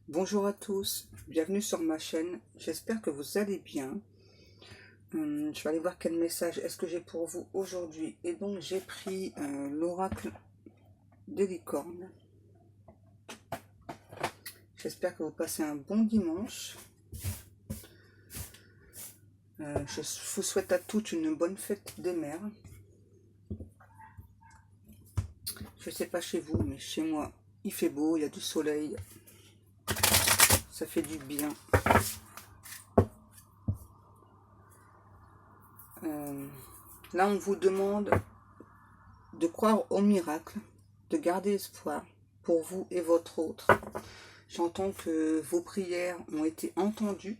Bonjour à tous, bienvenue sur ma chaîne, j'espère que vous allez bien. Je vais aller voir quel message est-ce que j'ai pour vous aujourd'hui. Et donc j'ai pris l'oracle des licornes. J'espère que vous passez un bon dimanche. Je vous souhaite à toutes une bonne fête des mères. Je sais pas chez vous, mais chez moi, il fait beau, il y a du soleil. Ça fait du bien. Là, on vous demande de croire au miracle, de garder espoir pour vous et votre autre. J'entends que vos prières ont été entendues,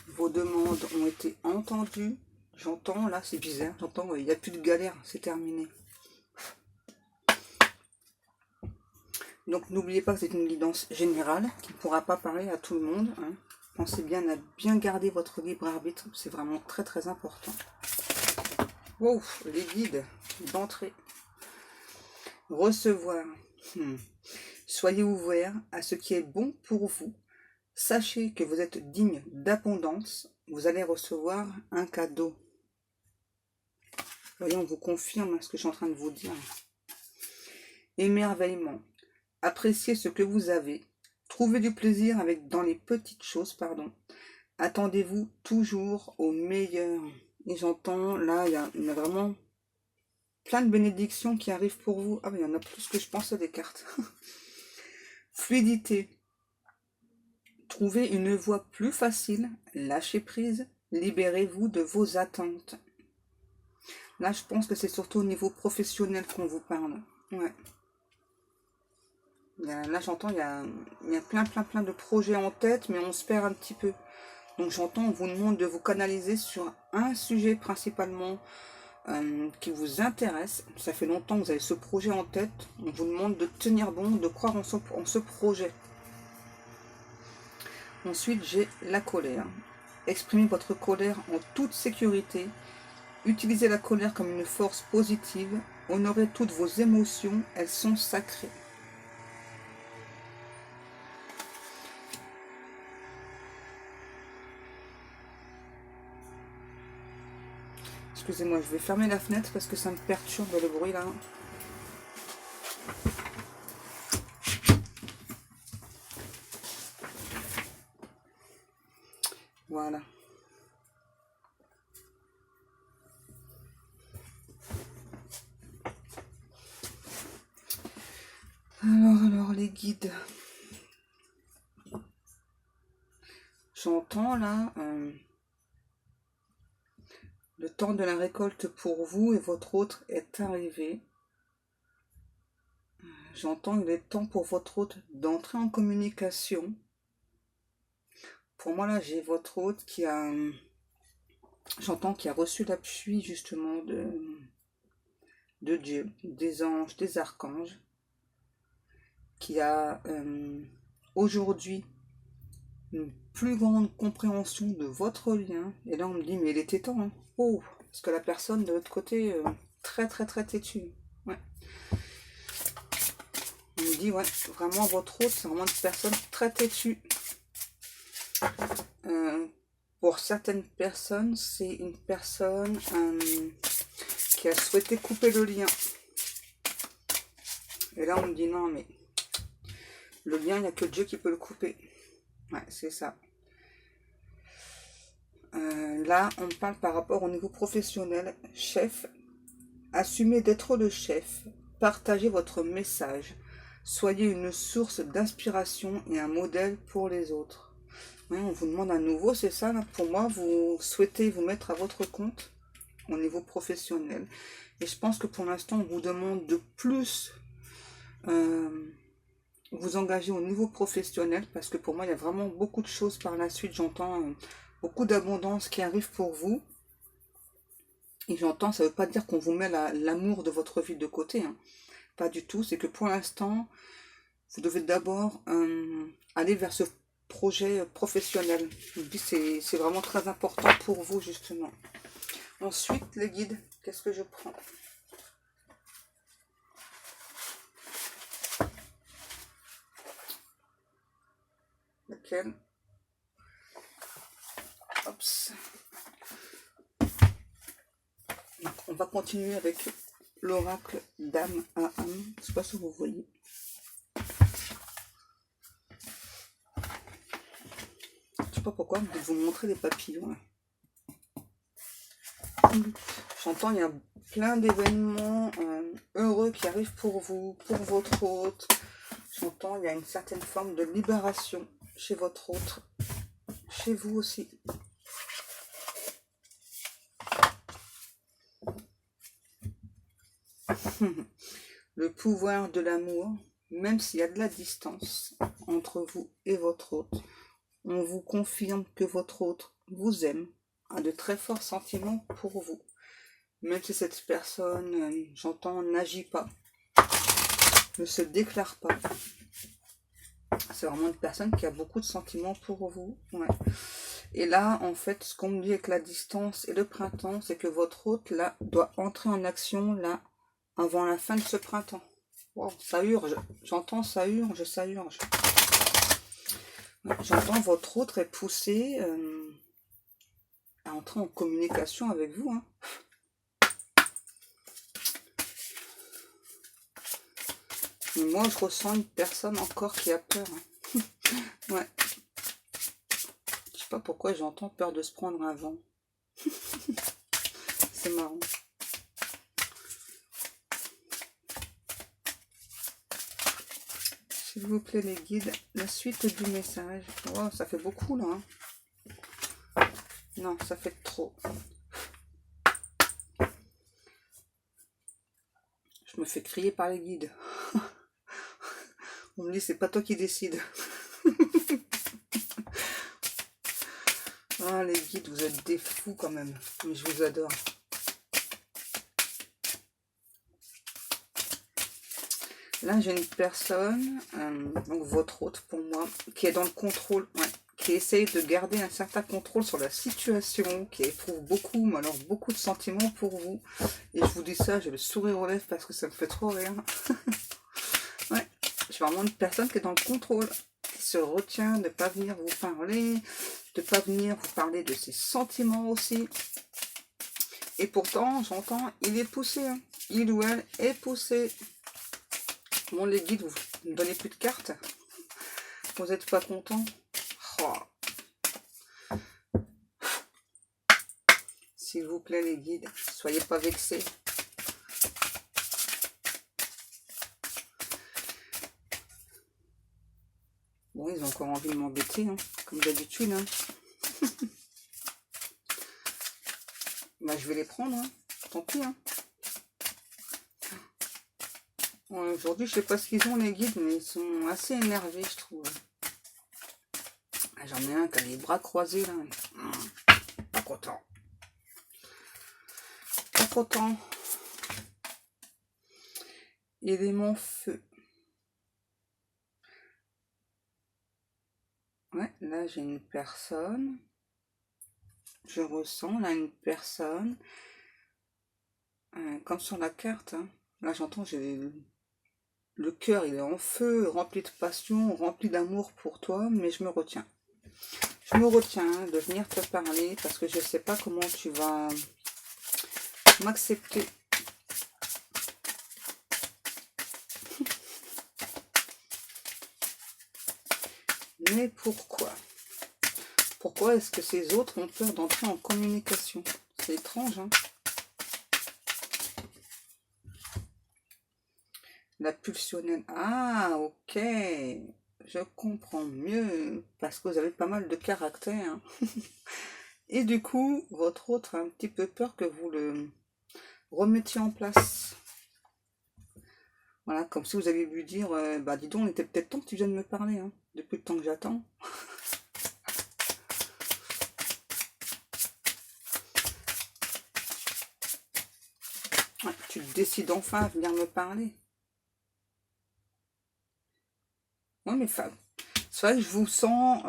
vos demandes ont été entendues. J'entends, là, c'est bizarre, j'entends, il n'y a plus de galère, c'est terminé. Donc, n'oubliez pas que c'est une guidance générale qui ne pourra pas parler à tout le monde. Pensez bien à bien garder votre libre arbitre, c'est vraiment très très important. Wow, les guides d'entrée. Recevoir. Soyez ouverts à ce qui est bon pour vous. Sachez que vous êtes digne d'abondance. Vous allez recevoir un cadeau. Voyons, on vous confirme ce que je suis en train de vous dire. Émerveillement. Appréciez ce que vous avez. Trouvez du plaisir dans les petites choses, pardon. Attendez-vous toujours au meilleur. Et j'entends, là, il y en a vraiment plein de bénédictions qui arrivent pour vous. Ah, mais il y en a plus que je pensais des cartes. Fluidité. Trouvez une voie plus facile. Lâchez prise. Libérez-vous de vos attentes. Là, je pense que c'est surtout au niveau professionnel qu'on vous parle. Ouais. Là, j'entends, il y a plein de projets en tête, mais on se perd un petit peu. Donc, j'entends, on vous demande de vous canaliser sur un sujet principalement qui vous intéresse. Ça fait longtemps que vous avez ce projet en tête. On vous demande de tenir bon, de croire en ce projet. Ensuite, j'ai la colère. Exprimez votre colère en toute sécurité. Utilisez la colère comme une force positive. Honorez toutes vos émotions, elles sont sacrées. Excusez-moi, je vais fermer la fenêtre parce que ça me perturbe le bruit là. Voilà. Alors, les guides. J'entends là, le temps de la récolte pour vous et votre autre est arrivé. J'entends qu'il est temps pour votre hôte d'entrer en communication. Pour moi là, j'ai votre hôte qui a, j'entends qu'il a reçu l'appui justement de Dieu, des anges, des archanges, qui a aujourd'hui une plus grande compréhension de votre lien. Et là, on me dit, mais il était temps. Hein. Oh, parce que la personne de l'autre côté, très têtue. Ouais. On me dit, ouais, vraiment, votre hôte, c'est vraiment une personne très têtue. Pour certaines personnes, c'est une personne qui a souhaité couper le lien. Et là, on me dit, non, mais le lien, il n'y a que Dieu qui peut le couper. Ouais, c'est ça. Là, on parle par rapport au niveau professionnel. Chef, assumez d'être le chef. Partagez votre message. Soyez une source d'inspiration et un modèle pour les autres. Ouais, on vous demande à nouveau, c'est ça, là, pour moi, vous souhaitez vous mettre à votre compte au niveau professionnel. Et je pense que pour l'instant, on vous demande de plus vous engager au niveau professionnel, parce que pour moi, il y a vraiment beaucoup de choses par la suite. J'entends beaucoup d'abondance qui arrive pour vous. Et j'entends, ça ne veut pas dire qu'on vous met l'amour de votre vie de côté. Hein. Pas du tout. C'est que pour l'instant, vous devez d'abord aller vers ce projet professionnel. C'est vraiment très important pour vous, justement. Ensuite, les guides, qu'est-ce que je prends ? laquelle. Hop. Donc, on va continuer avec l'oracle d'âme à âme. Je sais pas si vous voyez. Je sais pas pourquoi, je vais vous montrer les papillons. Là. J'entends, il y a plein d'événements heureux qui arrivent pour vous, pour votre hôte. J'entends, il y a une certaine forme de libération chez votre hôte, chez vous aussi. Le pouvoir de l'amour, même s'il y a de la distance entre vous et votre hôte, on vous confirme que votre hôte vous aime, a de très forts sentiments pour vous. Même si cette personne, j'entends, n'agit pas, ne se déclare pas. C'est vraiment une personne qui a beaucoup de sentiments pour vous. Ouais. Et là, en fait, ce qu'on me dit avec la distance et le printemps, c'est que votre hôte, là, doit entrer en action, là, avant la fin de ce printemps. Wow, ça urge. J'entends ça urge, ça urge. J'entends votre hôte est poussé à entrer en communication avec vous. Hein. Mais moi, je ressens une personne encore qui a peur. Hein. Ouais. Je sais pas pourquoi j'entends peur de se prendre un vent. C'est marrant. S'il vous plaît, les guides, la suite du message. Wow, ça fait beaucoup, là. Hein. Non, ça fait trop. Je me fais crier par les guides. On me dit, c'est pas toi qui décides. Ah, les guides, vous êtes des fous quand même. Mais je vous adore. Là, j'ai une personne, donc votre hôte pour moi, qui est dans le contrôle, ouais, qui essaye de garder un certain contrôle sur la situation, qui éprouve beaucoup, mais alors beaucoup de sentiments pour vous. Et je vous dis ça, j'ai le sourire aux lèvres parce que ça me fait trop rire. Ouais, je suis vraiment une personne qui est dans le contrôle, qui se retient de ne pas venir vous parler, de ne pas venir vous parler de ses sentiments aussi. Et pourtant, j'entends, il est poussé, hein. Il ou elle est poussé. Bon, les guides, vous ne donnez plus de cartes. Vous n'êtes pas content. Oh. S'il vous plaît, les guides, soyez pas vexés. Bon, ils ont encore envie de m'embêter, hein, comme d'habitude. Hein. Bah, je vais les prendre, hein. Tant pis. Hein. Aujourd'hui, je sais pas ce qu'ils ont, les guides, mais ils sont assez énervés, je trouve. J'en ai un qui a les bras croisés, là. Pas content. Pas content. Élément feu. Ouais, là, j'ai une personne. Je ressens, là, une personne. Comme sur la carte. Hein. Là, j'entends, j'ai... Le cœur, il est en feu, rempli de passion, rempli d'amour pour toi, mais je me retiens. Je me retiens de venir te parler parce que je ne sais pas comment tu vas m'accepter. Mais pourquoi? Pourquoi est-ce que ces autres ont peur d'entrer en communication? C'est étrange, hein? La pulsionnelle. Ah, ok. Je comprends mieux. Parce que vous avez pas mal de caractère. Et du coup, votre autre a un petit peu peur que vous le remettiez en place. Voilà, comme si vous aviez lui dire, bah dis donc, il était peut-être temps que tu viennes me parler, hein, depuis le temps que j'attends. Ouais, tu décides enfin à venir me parler. Ouais, mais c'est vrai que je vous sens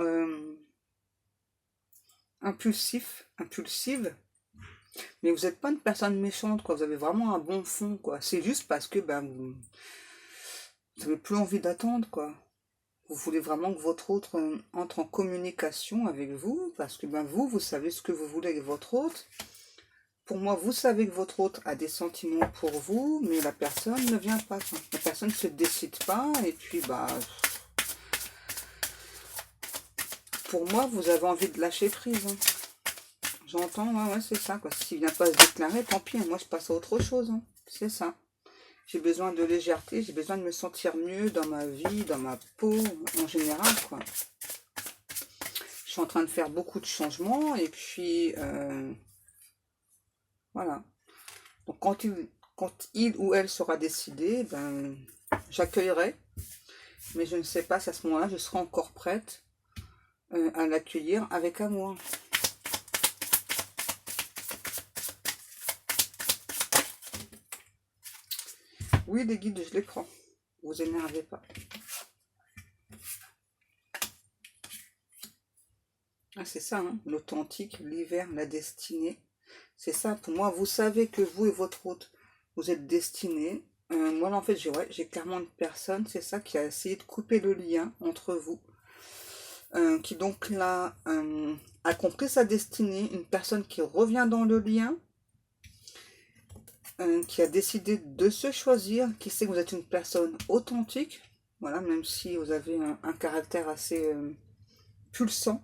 impulsive, mais vous n'êtes pas une personne méchante, quoi. Vous avez vraiment un bon fond, quoi. C'est juste parce que ben, vous n'avez plus envie d'attendre, quoi. Vous voulez vraiment que votre autre entre en communication avec vous, parce que ben vous savez ce que vous voulez avec votre autre. Pour moi, vous savez que votre autre a des sentiments pour vous, mais la personne ne vient pas, quoi. La personne ne se décide pas, et puis bah pour moi, vous avez envie de lâcher prise, hein. J'entends, ouais, c'est ça, quoi. S'il vient pas se déclarer, tant pis, hein. Moi je passe à autre chose, hein. C'est ça. J'ai besoin de légèreté, j'ai besoin de me sentir mieux dans ma vie, dans ma peau, en général, quoi. Je suis en train de faire beaucoup de changements, et puis, voilà. Donc, quand il ou elle sera décidé, ben, j'accueillerai, mais je ne sais pas si à ce moment-là, je serai encore prête à l'accueillir avec amour. Oui, les guides, je les prends. Vous énervez pas. Ah, c'est ça, hein, l'authentique, l'hiver, la destinée. C'est ça, pour moi, vous savez que vous et votre hôte, vous êtes destinés. Moi, là, en fait, j'ai clairement une personne, c'est ça, qui a essayé de couper le lien entre vous. Qui donc là a compris sa destinée, une personne qui revient dans le lien, qui a décidé de se choisir, qui sait que vous êtes une personne authentique, voilà, même si vous avez un caractère assez pulsant,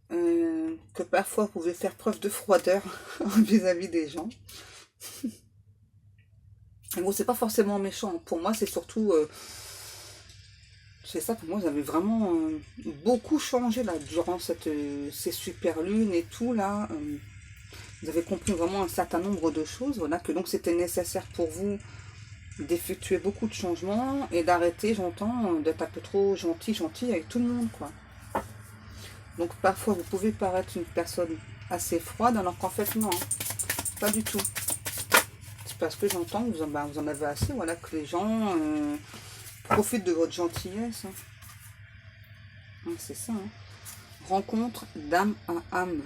que parfois vous pouvez faire preuve de froideur vis-à-vis des gens. Et bon, c'est pas forcément méchant, pour moi c'est surtout... c'est ça, pour moi, vous avez vraiment beaucoup changé là, durant ces super lunes et tout là. Vous avez compris vraiment un certain nombre de choses, voilà, que donc c'était nécessaire pour vous d'effectuer beaucoup de changements et d'arrêter, j'entends, d'être un peu trop gentil avec tout le monde, quoi. Donc parfois vous pouvez paraître une personne assez froide, alors qu'en fait non, pas du tout. C'est parce que j'entends que vous en avez assez, voilà, que les gens profitent de votre gentillesse, hein. C'est ça, hein. Rencontre d'âme à âme.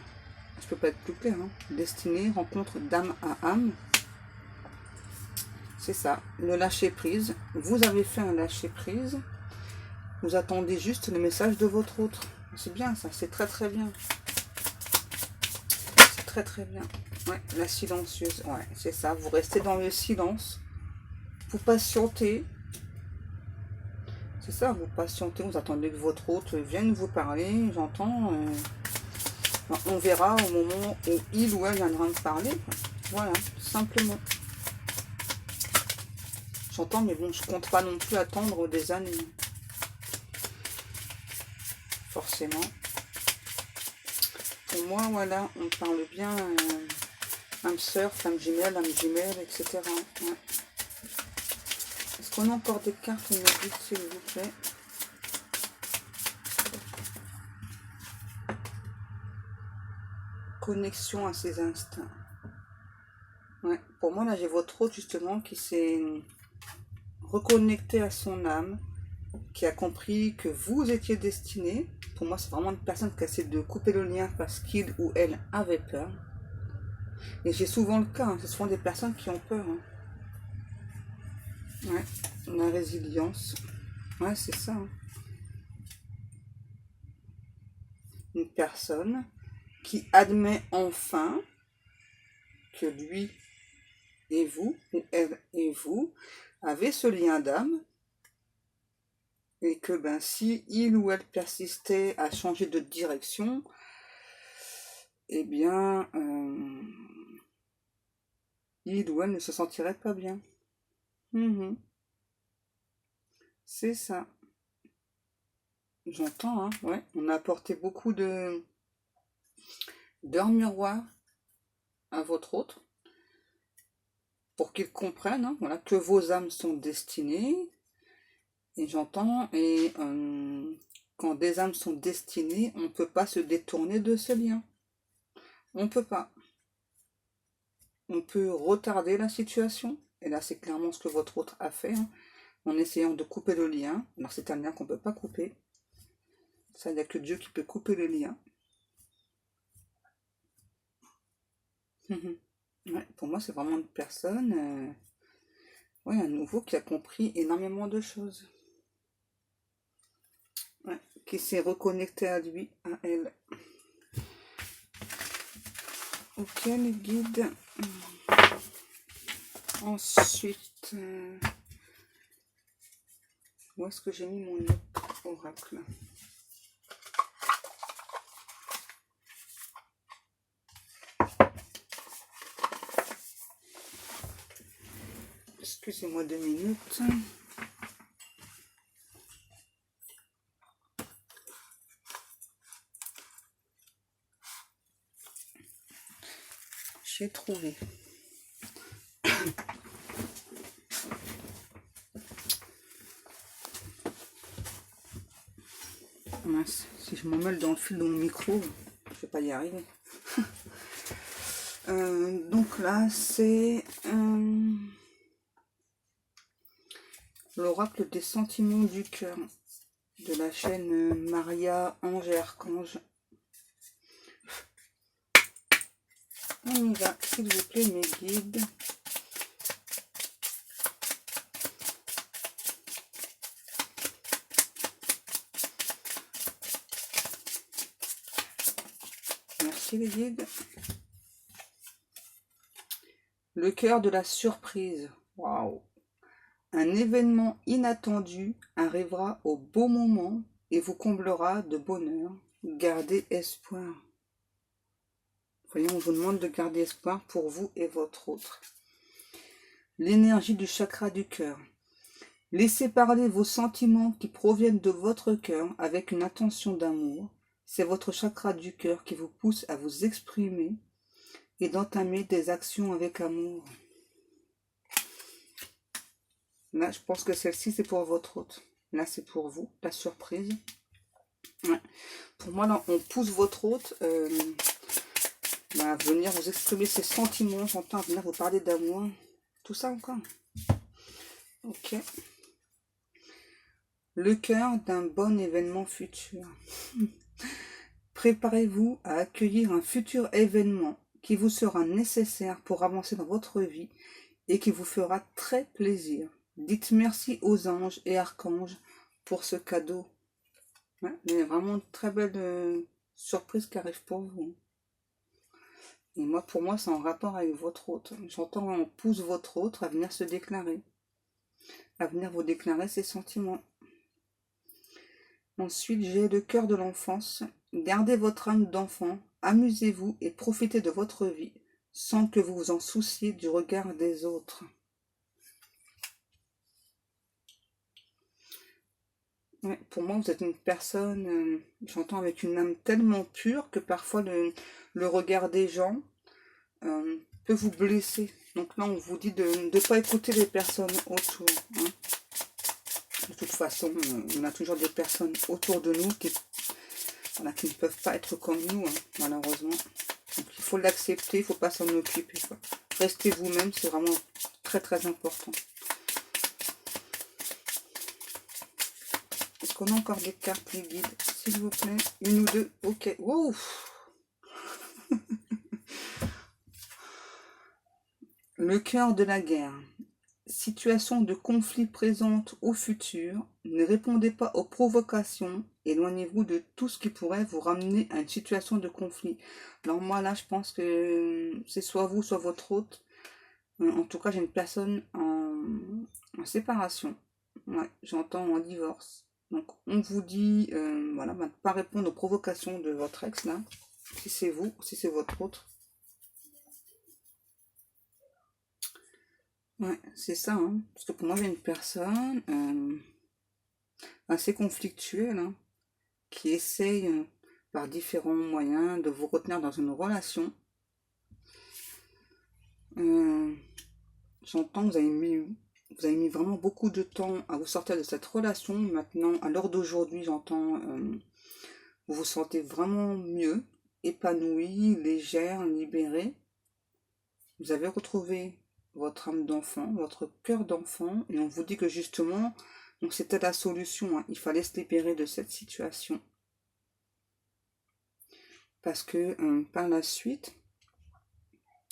Je peux pas être plus clair, hein. Destinée, rencontre d'âme à âme. C'est ça, le lâcher prise. Vous avez fait un lâcher prise. Vous attendez juste le message de votre autre. C'est bien ça, c'est très très bien. C'est très très bien. Ouais, la silencieuse, ouais, c'est ça. Vous restez dans le silence. Vous patientez. C'est ça, vous patientez, vous attendez que votre autre vienne vous parler. J'entends. On verra au moment où il ou elle viendra me parler. Voilà, simplement. J'entends, mais bon, je compte pas non plus attendre des années. Forcément. Pour moi, voilà, on parle bien âme sœur, âme jumelle, etc. Ouais. Est-ce qu'on a encore des cartes, me dites, s'il vous plaît? Connexion à ses instincts. Ouais. Pour moi, là, j'ai votre hôte, justement, qui s'est reconnecté à son âme, qui a compris que vous étiez destiné. Pour moi, c'est vraiment une personne qui a essayé de couper le lien parce qu'il ou elle avait peur. Et j'ai souvent le cas, hein. C'est souvent des personnes qui ont peur, hein. Ouais, la résilience. Ouais, c'est ça, hein. Une personne qui admet enfin que lui et vous, ou elle et vous, avez ce lien d'âme, et que ben, si il ou elle persistait à changer de direction, eh bien, il ou elle ne se sentirait pas bien. Mhm. C'est ça. J'entends, hein, ouais. On a apporté beaucoup d'heures miroirs à votre autre pour qu'ils comprennent, hein, voilà, que vos âmes sont destinées. Et j'entends, et quand des âmes sont destinées, on ne peut pas se détourner de ce lien. On ne peut pas. On peut retarder la situation, et là c'est clairement ce que votre autre a fait, hein, en essayant de couper le lien. Alors c'est un lien qu'on ne peut pas couper. Ça, il n'y a que Dieu qui peut couper le lien. Ouais, pour moi, c'est vraiment une personne, ouais, à nouveau, qui a compris énormément de choses. qui s'est reconnecté à lui, à elle. Ok, les guides. Ensuite, où est-ce que j'ai mis mon oracle? Excusez-moi 2 minutes. J'ai trouvé. Mince, si je m'en mêle dans le fil de mon micro, je vais pas y arriver. Donc là, c'est l'oracle des sentiments du cœur de la chaîne Maria Ange et Archange. On y va, s'il vous plaît, mes guides. Merci les guides. Le cœur de la surprise. Waouh! Un événement inattendu arrivera au bon moment et vous comblera de bonheur. Gardez espoir. Voyons, on vous demande de garder espoir pour vous et votre autre. L'énergie du chakra du cœur. Laissez parler vos sentiments qui proviennent de votre cœur avec une intention d'amour. C'est votre chakra du cœur qui vous pousse à vous exprimer et d'entamer des actions avec amour. Là, je pense que celle-ci, c'est pour votre hôte. Là, c'est pour vous, la surprise. Ouais. Pour moi, là, on pousse votre hôte à venir vous exprimer ses sentiments. J'entends venir vous parler d'amour. Tout ça encore. Ok. Le cœur d'un bon événement futur. Préparez-vous à accueillir un futur événement qui vous sera nécessaire pour avancer dans votre vie et qui vous fera très plaisir. Dites merci aux anges et archanges pour ce cadeau. Ouais, il y a vraiment une très belle surprise qui arrive pour vous. Et moi, pour moi, c'est en rapport avec votre hôte. J'entends, on pousse votre hôte à venir se déclarer. À venir vous déclarer ses sentiments. Ensuite, j'ai le cœur de l'enfance. Gardez votre âme d'enfant, amusez-vous et profitez de votre vie sans que vous vous en souciez du regard des autres. Ouais, pour moi, vous êtes une personne, j'entends avec une âme tellement pure que parfois le regard des gens peut vous blesser. Donc là, on vous dit de ne pas écouter les personnes autour. Hein. De toute façon, on a toujours des personnes autour de nous qui ne peuvent pas être comme nous, hein, malheureusement. Donc il faut l'accepter, il ne faut pas s'en occuper. Quoi. Restez vous-même, c'est vraiment très très important. Est-ce qu'on a encore des cartes, les guides, s'il vous plaît? Une ou deux? Ok. Wow. Le cœur de la guerre. Situation de conflit présente ou future, ne répondez pas aux provocations, éloignez-vous de tout ce qui pourrait vous ramener à une situation de conflit. Alors moi là, je pense que c'est soit vous, soit votre hôte. En tout cas, j'ai une personne en séparation. Ouais, j'entends en divorce. Donc on vous dit, voilà, de ne pas répondre aux provocations de votre ex là, si c'est vous, si c'est votre autre. Ouais, c'est ça, hein. Parce que pour moi, j'ai une personne assez conflictuelle, hein, qui essaye par différents moyens de vous retenir dans une relation. J'entends que vous avez mis vraiment beaucoup de temps à vous sortir de cette relation. Maintenant, à l'heure d'aujourd'hui, j'entends vous vous sentez vraiment mieux, épanouie, légère, libérée. Vous avez retrouvé votre âme d'enfant, votre cœur d'enfant, et on vous dit que justement, donc c'était la solution, hein. Il fallait se libérer de cette situation. Parce que par la suite,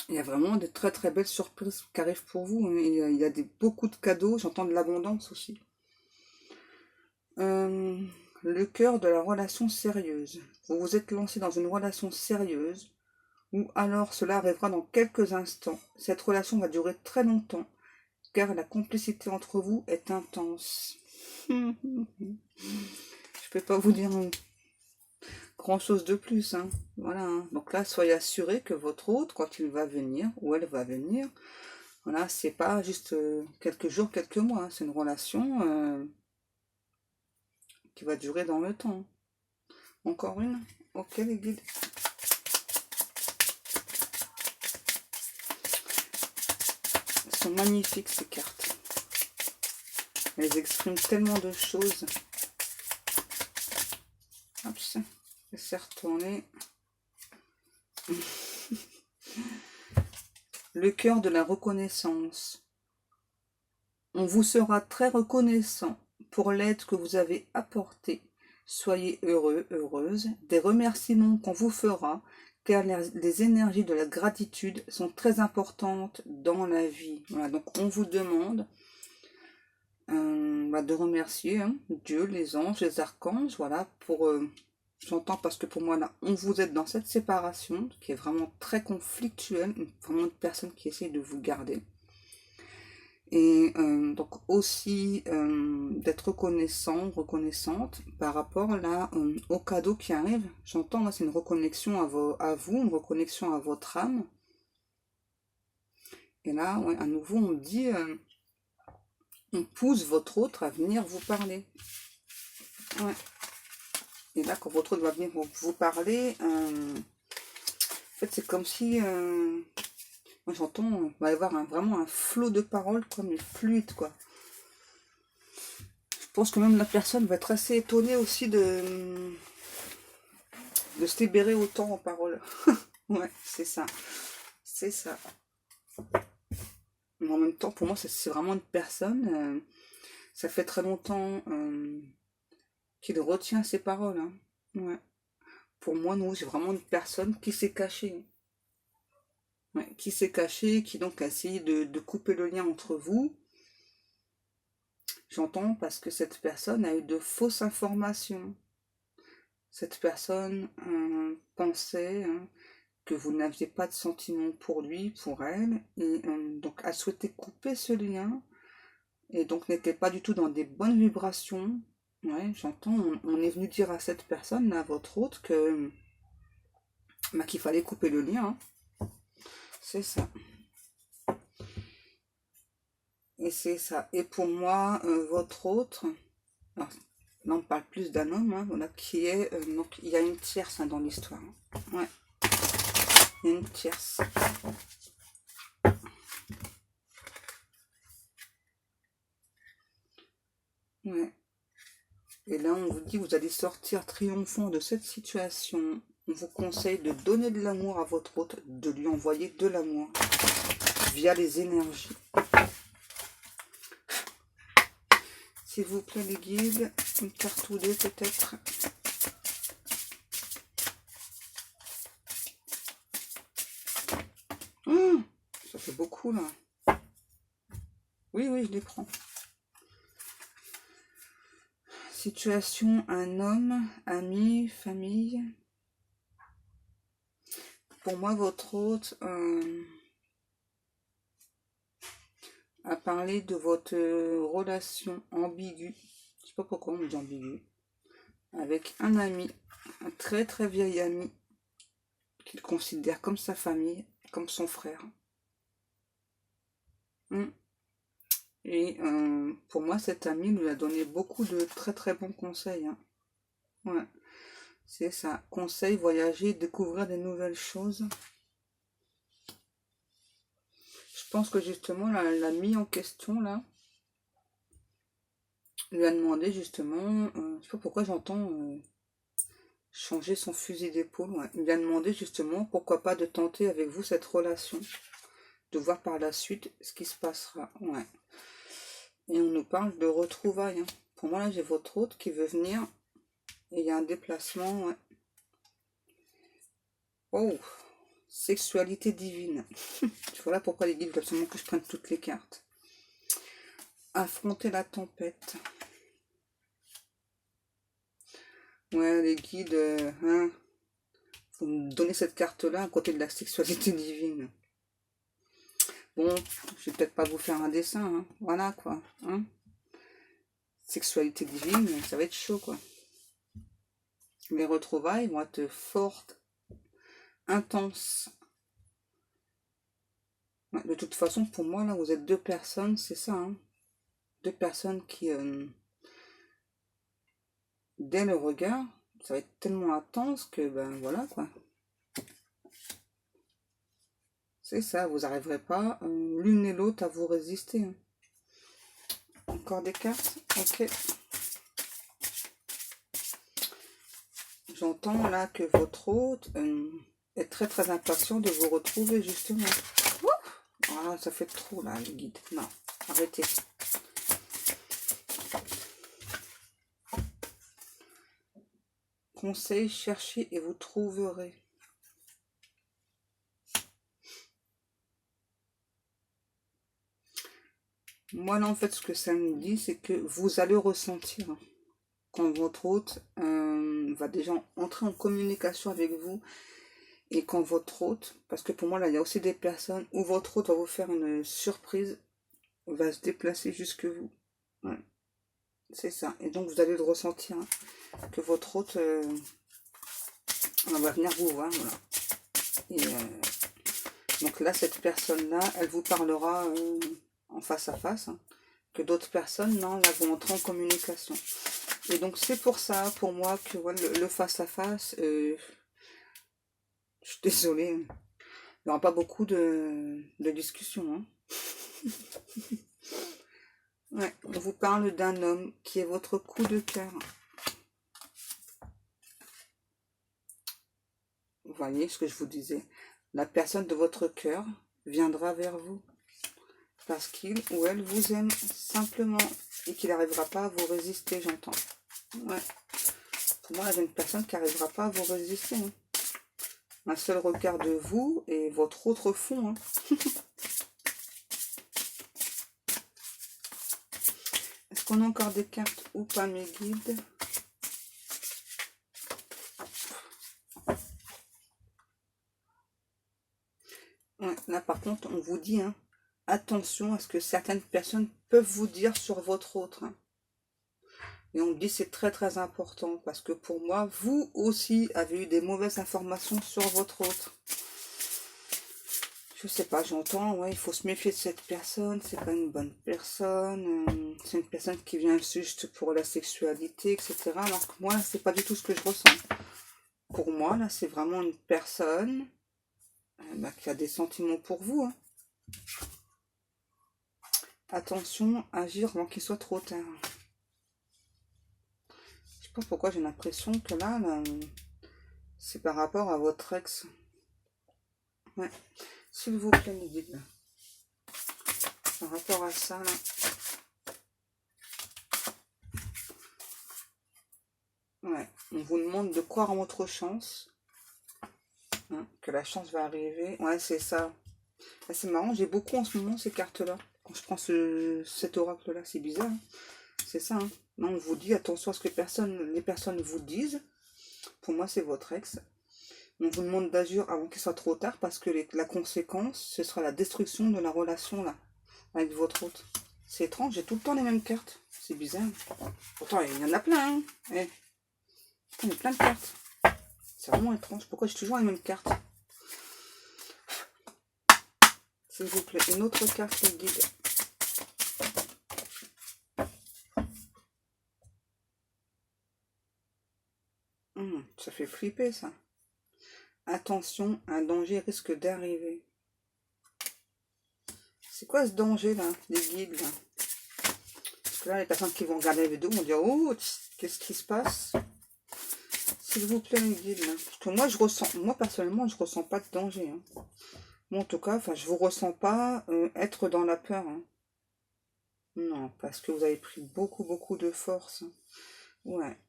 il y a vraiment de très très belles surprises qui arrivent pour vous, hein. Il y a beaucoup de cadeaux, j'entends de l'abondance aussi. le cœur de la relation sérieuse. Vous vous êtes lancé dans une relation sérieuse, ou alors cela arrivera dans quelques instants. Cette relation va durer très longtemps, car la complicité entre vous est intense. Je peux pas vous dire grand chose de plus, hein. Voilà, hein. Donc là, soyez assurés que votre hôte, quand il va venir, ou elle va venir, voilà, c'est pas juste quelques jours, quelques mois, hein. C'est une relation qui va durer dans le temps. Encore une. Ok, les guides. Elles sont magnifiques, ces cartes. Elles expriment tellement de choses. Hop, c'est retourné. Le cœur de la reconnaissance. On vous sera très reconnaissant pour l'aide que vous avez apportée. Soyez heureux, heureuse des remerciements qu'on vous fera, car les énergies de la gratitude sont très importantes dans la vie. Voilà, donc on vous demande de remercier Dieu, les anges, les archanges, voilà, pour... j'entends parce que pour moi, là, on vous êtes dans cette séparation, qui est vraiment très conflictuelle, vraiment une personne qui essaie de vous garder. Et donc aussi d'être reconnaissant, reconnaissante par rapport là au cadeau qui arrive. J'entends, c'est une reconnexion à vous, une reconnexion à votre âme. Et là, ouais, à nouveau, on dit, on pousse votre autre à venir vous parler. Ouais. Et là, quand votre autre va venir vous parler, en fait, c'est comme si... moi, j'entends, il va y avoir vraiment un flot de paroles, comme une fluide, quoi. Je pense que même la personne va être assez étonnée aussi de se libérer autant en paroles. Ouais, c'est ça. C'est ça. Mais en même temps, pour moi, c'est vraiment une personne. Ça fait très longtemps qu'il retient ses paroles. Hein. Ouais. Pour moi, nous, c'est vraiment une personne qui s'est cachée. Ouais, qui s'est cachée, qui donc a essayé de couper le lien entre vous. J'entends parce que cette personne a eu de fausses informations. Cette personne pensait que vous n'aviez pas de sentiments pour lui, pour elle, et donc a souhaité couper ce lien, et donc n'était pas du tout dans des bonnes vibrations. Ouais, j'entends, on est venu dire à cette personne, à votre hôte, que qu'il fallait couper le lien. Hein. C'est ça. Et c'est ça. Et pour moi, votre autre, alors, là on parle plus d'un homme, hein, voilà, qui est, donc il y a une tierce dans l'histoire. Hein. Ouais. Il y a une tierce. Ouais. Et là, on vous dit, vous allez sortir triomphant de cette situation. On vous conseille de donner de l'amour à votre hôte, de lui envoyer de l'amour via les énergies. S'il vous plaît, les guides, une carte ou deux peut-être. Ça fait beaucoup là. Oui, oui, je les prends. Situation, un homme, ami, famille. Pour moi, votre hôte a parlé de votre relation ambiguë. Je sais pas pourquoi on me dit ambiguë. Avec un ami, un très très vieil ami, qu'il considère comme sa famille, comme son frère. Et pour moi, cet ami lui a donné beaucoup de très très bons conseils. Hein. Ouais, c'est ça. Conseil, voyager, découvrir des nouvelles choses. Je pense que justement, l'ami en question, là, lui a demandé justement, je sais pas pourquoi j'entends changer son fusil d'épaule. Ouais. Il lui a demandé justement, pourquoi pas de tenter avec vous cette relation, de voir par la suite ce qui se passera. Ouais. Et on nous parle de retrouvailles. Hein. Pour moi, là, j'ai votre hôte qui veut venir. Et il y a un déplacement. Ouais. Oh, sexualité divine. Voilà pourquoi les guides veulent absolument que je prenne toutes les cartes. Affronter la tempête. Ouais, les guides, hein, vous me donnez cette carte-là à côté de la sexualité divine. Bon, je vais peut-être pas vous faire un dessin, hein. Voilà quoi. Hein. Sexualité divine, ça va être chaud quoi. Les retrouvailles vont être fortes, intenses. Ouais, de toute façon, pour moi, là, vous êtes deux personnes, c'est ça, hein. Deux personnes qui, dès le regard, ça va être tellement intense que, ben voilà quoi. C'est ça, vous n'arriverez pas l'une et l'autre à vous résister. Hein. Encore des cartes. Ok. J'entends là que votre hôte est très très impatient de vous retrouver justement. Voilà, ça fait trop là, le guide. Non, arrêtez. Conseil, cherchez et vous trouverez. Moi là en fait ce que ça me dit c'est que vous allez ressentir quand votre hôte va déjà entrer en communication avec vous et quand votre hôte, parce que pour moi là il y a aussi des personnes où votre hôte va vous faire une surprise, va se déplacer jusque vous. Ouais, c'est ça. Et donc vous allez le ressentir, hein, que votre hôte va venir vous voir. Voilà. Et donc là cette personne-là, elle vous parlera en face à face. Hein, que d'autres personnes, non, là vont entrer en communication. Et donc c'est pour ça, pour moi, que ouais, le face à face, je suis désolée, il n'y aura pas beaucoup de discussions. Hein. Ouais, on vous parle d'un homme qui est votre coup de cœur. Vous voyez ce que je vous disais. La personne de votre cœur viendra vers vous parce qu'il ou elle vous aime simplement et qu'il n'arrivera pas à vous résister, j'entends. Ouais. Pour moi, il y a une personne qui n'arrivera pas à vous résister. Hein. Un seul regard de vous et votre autre fond. Hein. Est-ce qu'on a encore des cartes ou pas, mes guides? Ouais, là, par contre, on vous dit, hein, attention à ce que certaines personnes peuvent vous dire sur votre autre. Hein. Et on me dit c'est très très important parce que pour moi, vous aussi avez eu des mauvaises informations sur votre autre. Je sais pas, j'entends, ouais, il faut se méfier de cette personne, c'est pas une bonne personne, c'est une personne qui vient juste pour la sexualité, etc. Alors que moi, c'est pas du tout ce que je ressens. Pour moi, là, c'est vraiment une personne qui a des sentiments pour vous. Hein. Attention, agir avant qu'il soit trop tard. Je sais pas pourquoi j'ai l'impression que là c'est par rapport à votre ex. Ouais. S'il vous plaît, mes guides. Par rapport à ça, là. Ouais. On vous demande de croire en votre chance. Hein, que la chance va arriver. Ouais, c'est ça. Ah, c'est marrant, j'ai beaucoup en ce moment ces cartes-là. Quand je prends cet oracle-là, c'est bizarre. Hein. C'est ça. Hein. Non, on vous dit attention à ce que les personnes vous disent. Pour moi, c'est votre ex. On vous demande d'agir avant qu'il soit trop tard parce que la conséquence, ce sera la destruction de la relation là, avec votre hôte. C'est étrange, j'ai tout le temps les mêmes cartes. C'est bizarre. Pourtant, il y en a plein. Hein. Eh, il y a plein de cartes. C'est vraiment étrange. Pourquoi j'ai toujours les mêmes cartes? S'il vous plaît, une autre carte, le guide. Ça fait flipper, ça. Attention, un danger risque d'arriver. C'est quoi ce danger, là, les guides, là? Parce que là, les personnes qui vont regarder la vidéo vont dire, oh, qu'est-ce qui se passe? S'il vous plaît, les guides, là. Parce que moi, personnellement, je ressens pas de danger. Hein. Moi, en tout cas, je vous ressens pas être dans la peur. Hein. Non, parce que vous avez pris beaucoup, beaucoup de force. Hein. Ouais.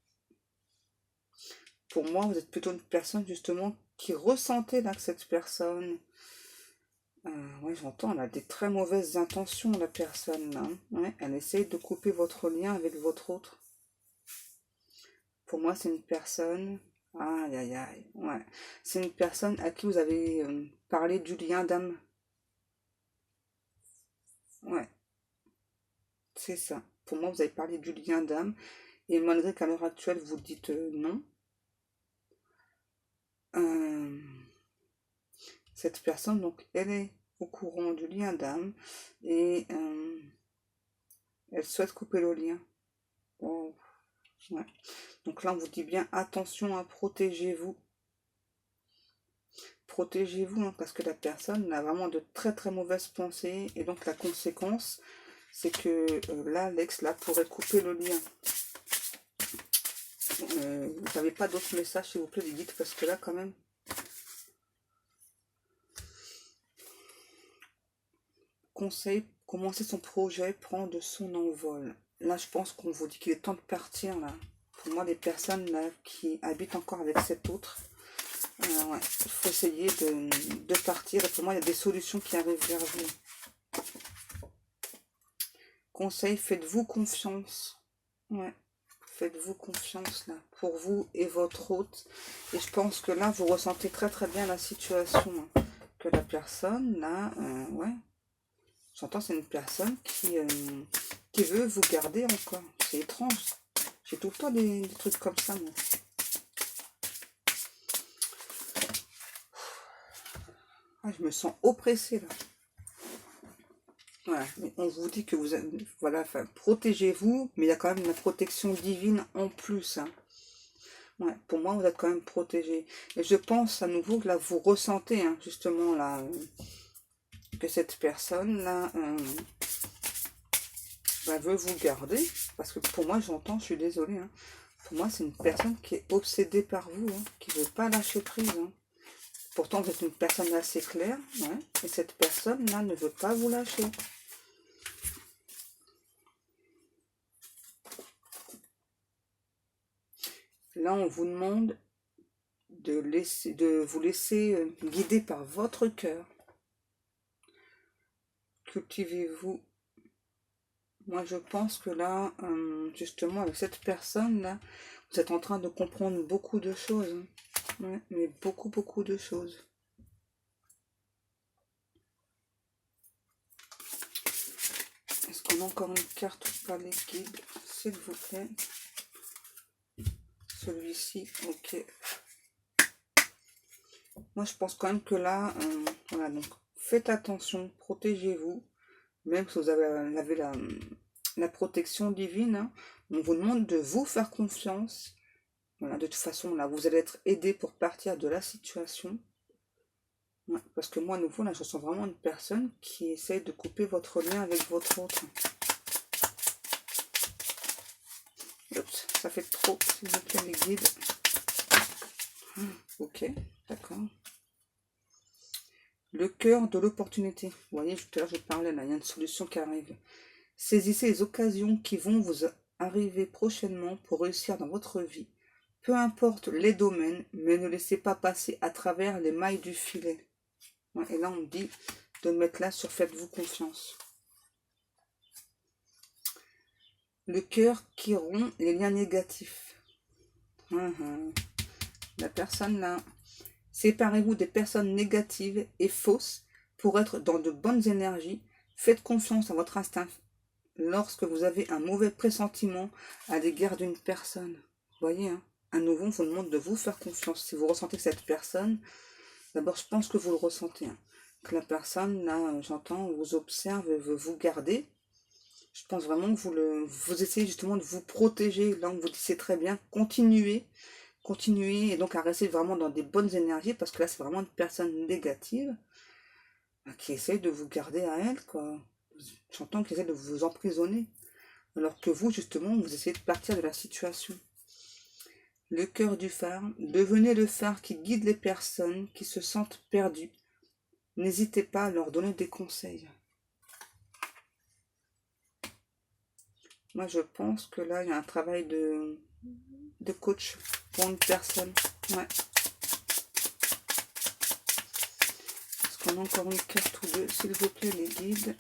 Pour moi, vous êtes plutôt une personne, justement, qui ressentait là que cette personne... ouais, j'entends, elle a des très mauvaises intentions, la personne, là. Hein. Ouais, elle essaye de couper votre lien avec votre autre. Pour moi, c'est une personne... Aïe, aïe, aïe. Ouais. C'est une personne à qui vous avez parlé du lien d'âme. Ouais, c'est ça. Pour moi, vous avez parlé du lien d'âme. Et malgré qu'à l'heure actuelle, vous dites non, euh, cette personne, donc, elle est au courant du lien d'âme et elle souhaite couper le lien. Oh, ouais. Donc là, on vous dit bien attention à protéger-vous. Protégez-vous, hein, parce que la personne a vraiment de très très mauvaises pensées. Et donc la conséquence, c'est que là, l'ex là pourrait couper le lien. Vous n'avez pas d'autres messages, s'il vous plaît, les guides, parce que là, quand même, conseil, commencer son projet, prendre son envol. Là, je pense qu'on vous dit qu'il est temps de partir, là. Pour moi, les personnes là qui habitent encore avec cet autre, ouais, il faut essayer de partir. Et pour moi, il y a des solutions qui arrivent vers vous. Conseil, faites-vous confiance. Ouais, faites-vous confiance, là, pour vous et votre hôte. Et je pense que là, vous ressentez très très bien la situation, hein. Que la personne, là, ouais, j'entends, c'est une personne qui veut vous garder encore. C'est étrange. J'ai tout le temps des trucs comme ça, moi. Ah, je me sens oppressée, là. Voilà, mais on vous dit que vous avez, voilà, enfin, protégez-vous, mais il y a quand même une protection divine en plus, hein. Ouais, pour moi, vous êtes quand même protégé. Et je pense à nouveau que là, vous ressentez, hein, justement, là, que cette personne-là veut vous garder. Parce que pour moi, j'entends, je suis désolée, hein, pour moi, c'est une personne qui est obsédée par vous, hein, qui ne veut pas lâcher prise, hein. Pourtant, vous êtes une personne assez claire, ouais, et cette personne-là ne veut pas vous lâcher. Là, on vous demande de vous laisser guider par votre cœur. Cultivez-vous. Moi, je pense que là, justement, avec cette personne-là, vous êtes en train de comprendre beaucoup de choses, hein. Ouais, mais beaucoup, beaucoup de choses. Est-ce qu'on a encore une carte ou pas, les guides, s'il vous plaît? Celui-ci, ok. Moi, je pense quand même que là, voilà, donc faites attention, protégez-vous, même si vous avez la protection divine, hein. On vous demande de vous faire confiance. Voilà, de toute façon, là, vous allez être aidé pour partir de la situation. Ouais, parce que moi, à nouveau, là, je sens vraiment une personne qui essaie de couper votre lien avec votre autre. Oups, ça fait trop, s'il vous plaît, les guides. Ok, d'accord. Le cœur de l'opportunité. Vous voyez, tout à l'heure, je parlais, là, il y a une solution qui arrive. Saisissez les occasions qui vont vous arriver prochainement pour réussir dans votre vie. Peu importe les domaines, mais ne laissez pas passer à travers les mailles du filet. Ouais, et là, on dit de mettre là sur faites-vous confiance. Le cœur qui rompt les liens négatifs. La personne là. Séparez-vous des personnes négatives et fausses pour être dans de bonnes énergies. Faites confiance à votre instinct lorsque vous avez un mauvais pressentiment à l'égard d'une personne. Vous voyez, hein, à nouveau, on vous demande de vous faire confiance. Si vous ressentez que cette personne, d'abord, je pense que vous le ressentez, hein, que la personne, là, j'entends, vous observe, veut vous garder. Je pense vraiment que vous essayez justement de vous protéger. Là, on vous dit c'est très bien, continuez et donc à rester vraiment dans des bonnes énergies, parce que là, c'est vraiment une personne négative qui essaie de vous garder à elle, quoi. J'entends qu'elle essaie de vous emprisonner, alors que vous, justement, vous essayez de partir de la situation. Le cœur du phare, devenez le phare qui guide les personnes qui se sentent perdues. N'hésitez pas à leur donner des conseils. Moi, je pense que là, il y a un travail de coach pour une personne. Ouais. Est-ce qu'on a encore une carte ou deux, s'il vous plaît, les guides?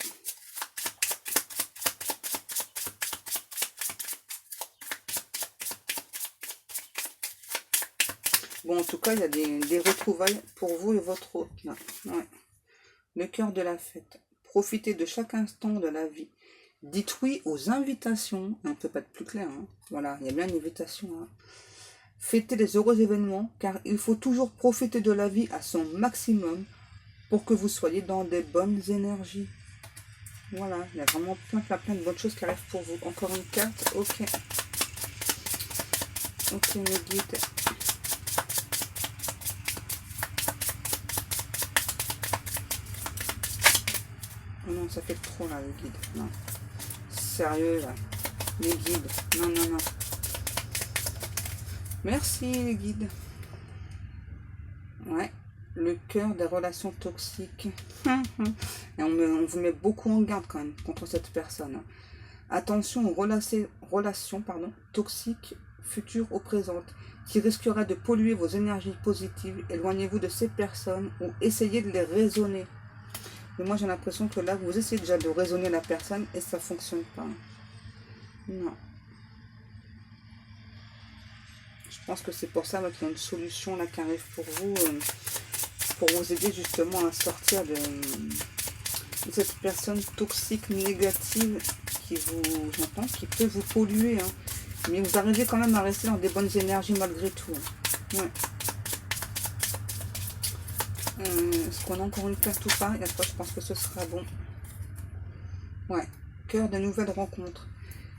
Bon, en tout cas, il y a des retrouvailles pour vous et votre hôte, là. Ouais. Le cœur de la fête. Profitez de chaque instant de la vie. Dites oui aux invitations. On ne peut pas être plus clair, hein. Voilà, il y a bien une invitation, hein. Fêtez les heureux événements, car il faut toujours profiter de la vie à son maximum pour que vous soyez dans des bonnes énergies. Voilà, il y a vraiment plein de bonnes choses qui arrivent pour vous. Encore une carte, ok. Ok, mes guides. Oh non, ça fait trop là, les guides. Non. Sérieux, là. Les guides. Non, non, non. Merci, les guides. Ouais. Le cœur des relations toxiques. Et on vous met beaucoup en garde quand même contre cette personne. Attention aux relations toxiques futures ou présentes qui risqueraient de polluer vos énergies positives. Éloignez-vous de ces personnes ou essayez de les raisonner. Mais moi j'ai l'impression que là vous essayez déjà de raisonner la personne et ça ne fonctionne pas. Non. Je pense que c'est pour ça qu'il y a une solution là qui arrive pour vous aider justement à sortir de cette personne toxique, négative qui peut vous polluer. Hein. Mais vous arrivez quand même à rester dans des bonnes énergies malgré tout. Ouais. Est-ce qu'on a encore une carte ou pas? Et après, je pense que ce sera bon. Ouais. Cœur de nouvelles rencontres.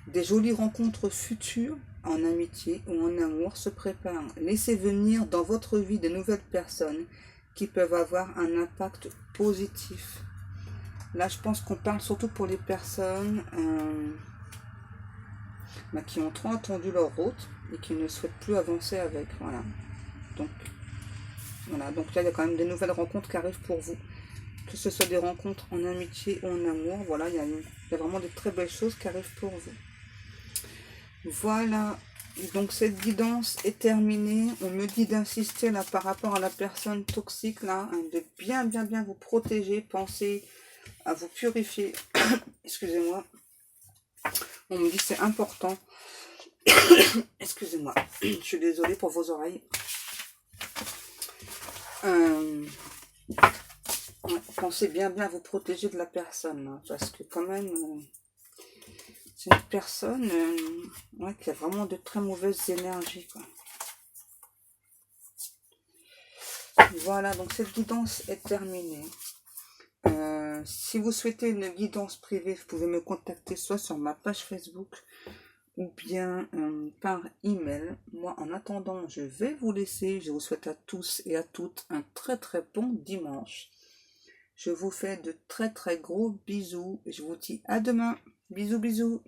Des jolies rencontres futures en amitié ou en amour se préparent. Laissez venir dans votre vie de nouvelles personnes qui peuvent avoir un impact positif. Là, je pense qu'on parle surtout pour les personnes qui ont trop entendu leur route et qui ne souhaitent plus avancer avec. Voilà. Donc là, il y a quand même des nouvelles rencontres qui arrivent pour vous. Que ce soit des rencontres en amitié ou en amour. Voilà, il y a vraiment de très belles choses qui arrivent pour vous. Voilà. Donc, cette guidance est terminée. On me dit d'insister là par rapport à la personne toxique, là, hein, de bien vous protéger. Pensez à vous purifier. Excusez-moi. On me dit que c'est important. Excusez-moi. Je suis désolée pour vos oreilles. Pensez bien à vous protéger de la personne. Hein, parce que quand même, c'est une personne qui a vraiment de très mauvaises énergies. Quoi. Voilà, donc cette guidance est terminée. Si vous souhaitez une guidance privée, vous pouvez me contacter soit sur ma page Facebook ou bien par email. Moi, en attendant, je vais vous laisser. Je vous souhaite à tous et à toutes un très bon dimanche. Je vous fais de très gros bisous. Je vous dis à demain. Bisous.